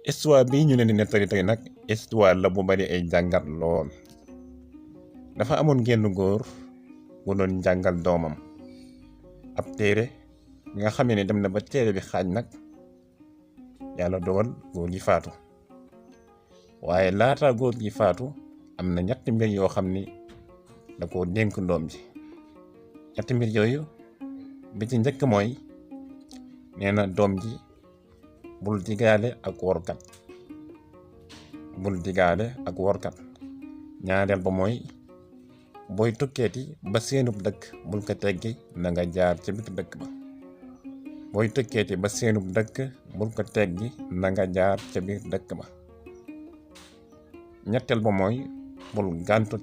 histoire bii ñu leen di nettali tey nag histoire la bu bari ay jàngat lool. dafa amoon genn góor bu doon jàngal doomam ab téere bi nga xamee ne dem na ba téere bi xaaj nag yàlla dogal góor gi faatu. waaye laata góor gi faatu am na ñetti mbir yoo xam ni da ko dénk doom ji. ñetti mbir yooyu bi ci njëkk mooy nee na doom ji bul digaale ak workat. ñaareel ba mooy booy tukkeeti ba seenub dëkk bul ko teggi na nga jaar ca biir dëkk ba. ñetteel ba mooy bul gàntu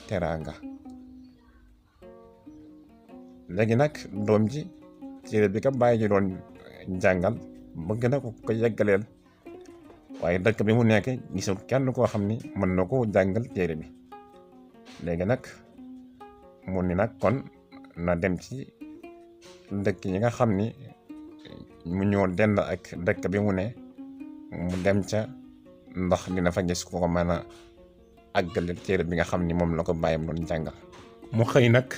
teraanga. léegi nag doom ji téere bi ka bàyyi ji doon jàngal bëgg na ko yeggaleel, waaye dëkk bi mu nekk gisul kenn koo xam ni mën na ko jàngal téere bi. léegi nag mu ni nag kon na dem ci dëkk yi nga xam ni mu ñoo dend ak dëkk bi mu ne, mu dem ca ndax dina fa gis ko mën a àggale téere bi nga xam ni moom la ko bàyyam doon jàngal. mu xëy nag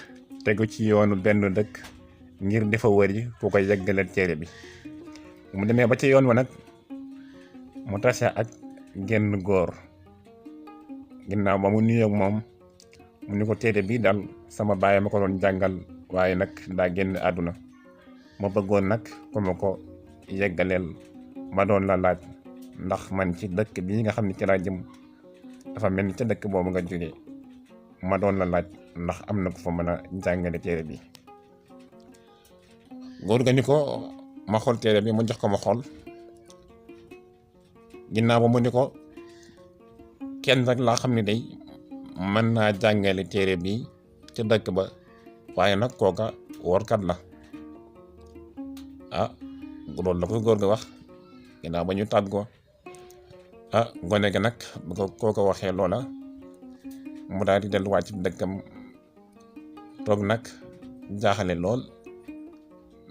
tegu ci yoonu benn dëkk ngir defa wëri ku ko yeggaleel téere bi. mu demee ba ci yoon wa nag mu tase ak genn góor. ginnaaw ba mu nuyoog moom mu ni ko téere bi daal sama baay ma ko doon jàngal, waaye nag daa génn àdduna. ma bëggoon nag ku ma ko yeggaleel. ma doon la laaj ndax man ci dëkk bii nga xam ne ci laa jëm dafa mel ni ca dëkk boobu nga jógee. ma doon la laaj ndax am na ko fa mën a jàngale téere bi. góor ga ni ko ma xool téere bi, mu jox ko ma xool. ginnaaw ba mu ni ko kenn rek laa xam ne day mën naa jàngale téere bi ca dëkk ba, waaye nag kooka workat la. loolu la ko góor ga wax. ginnaaw ba ñu tàggoo gone ga nag bu ko kooka waxee loola mu daal di delluwaat ci dëkkam toog nag jaaxale lool,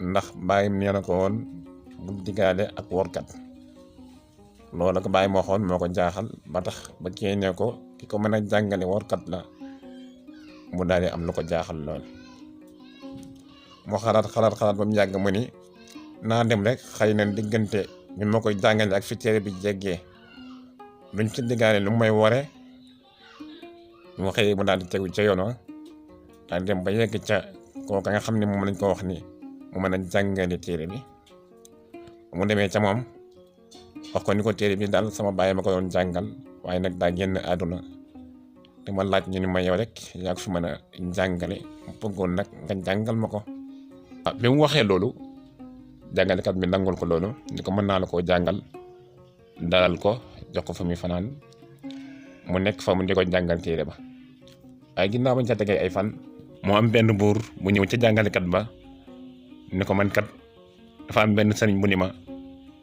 ndax bàyyim nee na ko woon bul digaale ak workat. loola ko bàyyi moo xoon moo ko jaaxal ba tax ba kii ne ko ki ko mën a jàngale workat la. mu daal di am lu ko jaaxal lool. mu xalaat ba mu yàgg mu ni naa dem rek, xëy na diggante bi ma koy jàngale ak fi téere bi jéggee luñ ci diggaale lu may ware. mu xëyee mu daal di tegu ca yoon wa daal dem ba yegg ca kooka nga xam ne moom lañ ko wax ni mu mën a jàngale téere bi. mu demee ca moom wax ko ni ko téere bi daal sama baay ma ko doon jàngal, waaye nag daa génn àdduna, te ma laaj ñu ni ma yow rek yaa ko fi mën a jàngale, mu bëggoon nag nga jàngal ma ko. bi mu waxee loolu jàngalekat bi nangul ko loolu ni ko mën naa la koo jàngal, dalal ko jox ko fa muy fanaan mu nekk fa mu di ko jàngal téere ba. waaye ginnaaw bañ ca tegee ay fan moo am benn buur bu ñëw ca jàngalekat ba ni ko man kat dafa am benn sëriñ bu ni ma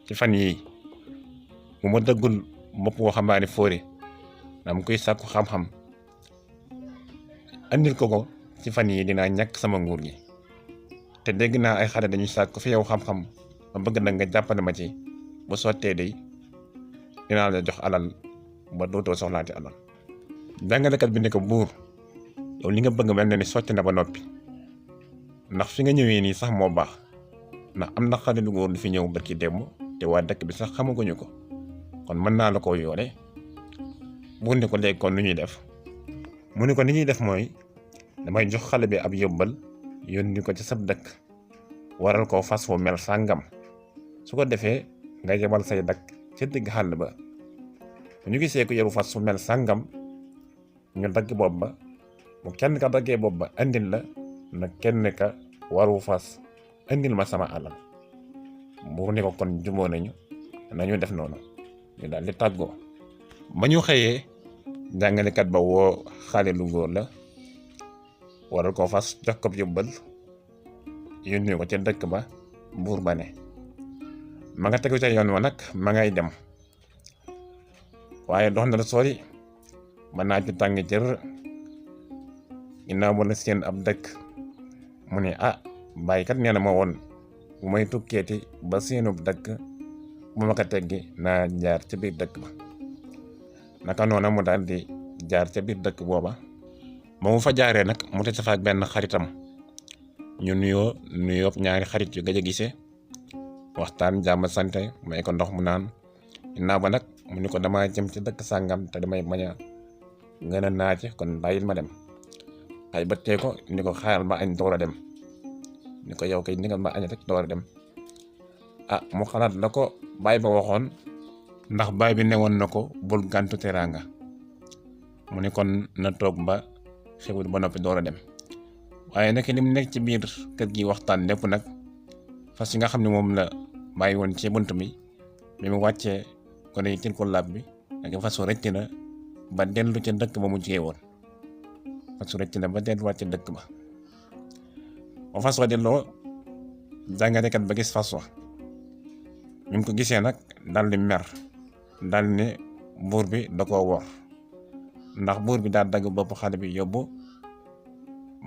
ci fan yii bu ma dëggul bopp waxambaane fóore dama koy sàkku xam-xam andil ko ci fan yii dinaa ñàkk sama nguur gi. te dégg naa ay xale dañuy sàkku fi yow xam-xam, ma bëgg nag nga jàppale ma ci bu sottee day dinaa la jox alal ba dootoo soxlaati alal. jàngalekat bi ne ko buur, yow li nga bëgg mel na ni sotti na ba noppi, ndax fi nga ñëwee nii sax moo baax, ndax am na xale lu góor lu fi ñëw barki démb te waa dëkk bi sax xamaguñu ko, kon mën naa la koo yoore. buur ne ko léegi kon lu ñuy def? mu ne ko ni ñuy def mooy damay jox xale bi ab yóbbal yónni ko ci sab dëkk, waral koo fas wu mel sàngam. su ko defee nga yebal say dak ca digg xàll ba, bu ñu gisee ko yeru fas wu mel sàngam ñu dagg bopp ba. bu kenn ka daggee bopp ba andil la, nag kenn ka waru fas andil ma sama alal. buur ne ko kon juboo nañu def noonu. ñu daal di tàggoo. ba ñu xëyee jàngalekat ba woo xale lu góor la, waral koo fas jox ko yóbbal yónni ko ca dëkk ba. buur ba ne ma nga tegu ca yoon wa nag ma ngay dem, waaye dox na la sori ba naaj bi tàng jër. ginnaaw ba la seen ab dëkk mu ne bàyyikat nee na ma woon bu may tukkeeti ba seenub dëkk bu ma ko teggi naa jaar ca biir dëkk ba. naka noona mu daal di jaar ca biir dëkk booba ba mu fa jaaree nag mu tase fa ak benn xaritam ñu nuyoo ñaari xarit yu gëj a gisee waxtaan jàmm sante may ko ndox mu naan ginnaaw ba nag mu ni ko dama jëm ci dëkk sàngam te damay bañ a gën a naaje kon bàyyil ma dem. ay bëttee ko ni ko xaaral ba añ door a dem ni ko yow kay ni nga ma añ rek door a dem. mu xalaat la ko baay ba waxoon ndax baay bi newoon na ko bul gàntu teraanga mu ni kon na toog ba xewul ba noppi door a dem. waaye nag ni mu nekk ci biir kër gi waxtaan lépp nag fas yi nga xam ne moom la bàyyi woon ci bunt bi mu wàccee ko ne tir ko laab bi ak fasu rëcc na ba dellu ca dëkk ba mu jugee woon. fasu rëcc na ba delluwaat ca dëkk ba fas wa delloo jàngalekat ba gis fas wa bi mu ko gisee nag dal di mer dal ne buur bi da koo wor ndax buur bi daal dagg bopp xale bi yóbbu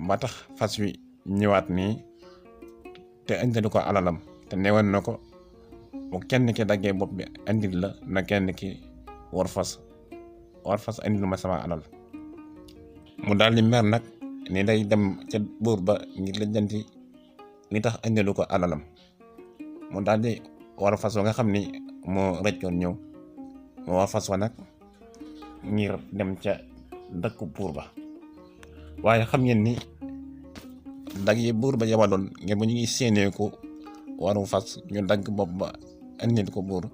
ba tax fas wi ñëwaat nii te indil ko alalam te newoon na ko bu kenn ki daggee bopp bi indil la na kenn ki war fas indil ma sama alal. mu daal di mer nag ni day dem ca buur ba ngir lijjanti li tax indilu ko alalam. mu daal di war fas wa nga xam ni moo rëccoon ñëw mu war fas wa nag ngir dem ca dëkku buur ba. waaye xam ngeen ni dag yi buur ba yabaloon ngir bu ñu ngi séenee ko waru fas ñu dagg bopp ba indil ko buur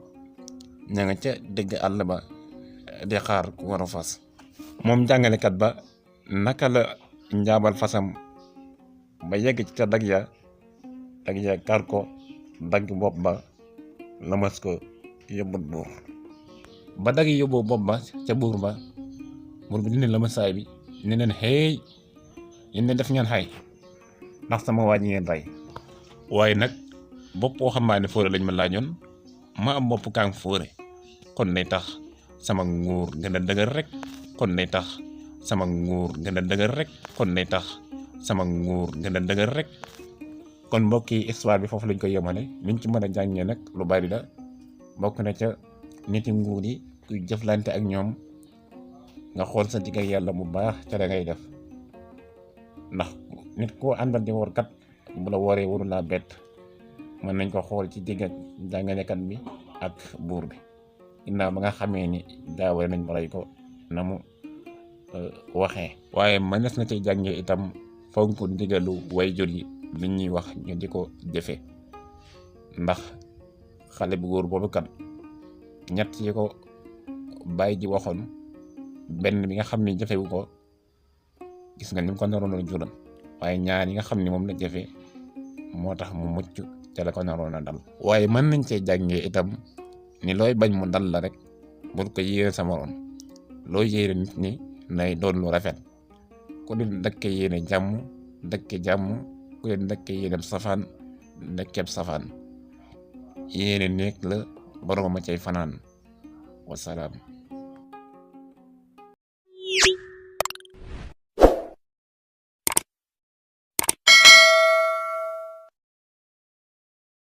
ña nga ca dégg àll ba di xaar ku waru fas. moom jàngalekat ba naka la njaabal fasam ba yegg ci ca dag ya kar ko dagg bopp ba lamas ko yóbbut buur ba dag yi yóbbu bopp ba ca buur ba buur bi dina lamasaay bi ne leen xëy yéen ne def ngeen xay ndax sama waa ji ngeen rey. waaye nag bopp waxambaane fóore lañ ma laajoon ma am bopp kaang fóore kon day tax sama nguur gën a dëgër rek kon day tax sama nguur gën a dëgër rek kon day tax sama nguur gën a dëgër rek. kon mbokki histoire bi foofu lañ koy yemale liñ ci mën a jàngee nag lu bari la bokk na ca niti nguur yi kuy jëflante ak ñoom nga xool sa digg ak yàlla bu baax ca la ngay def ndax nit koo àndal di wor kat bu la woree waru laa bett. mën nañ ko xool ci digg ak jàngalekat bi ak buur bi ginnaaw ba nga xamee ni jaawale nañ ma rey ko na mu waxee. waaye mënees na ci jàngee itam fonk ndigalu waajur yi li ñuy wax ñu di ko jëfe ndax xale bu góor boobu kat ñett yi ko bàyyi ji waxoon benn bi nga xam ni jëfewu ko gis nga ni mu ko naroon a jural waaye ñaar yi nga xam ni moom la jëfe moo tax mu mucc ca la ko naroon a dal. waaye mën nañ cee jàngee itam ni looy bañ mu dal la rek bul ko yéene sa moroom loo yéene nit ñi nay doon lu rafet ku leen dëkke yéene jàmm dëkke jàmm ku leen dëkke yéene safaan dëkkeeb safaan yéene nekk la boroom a cay fanaan wasalaam.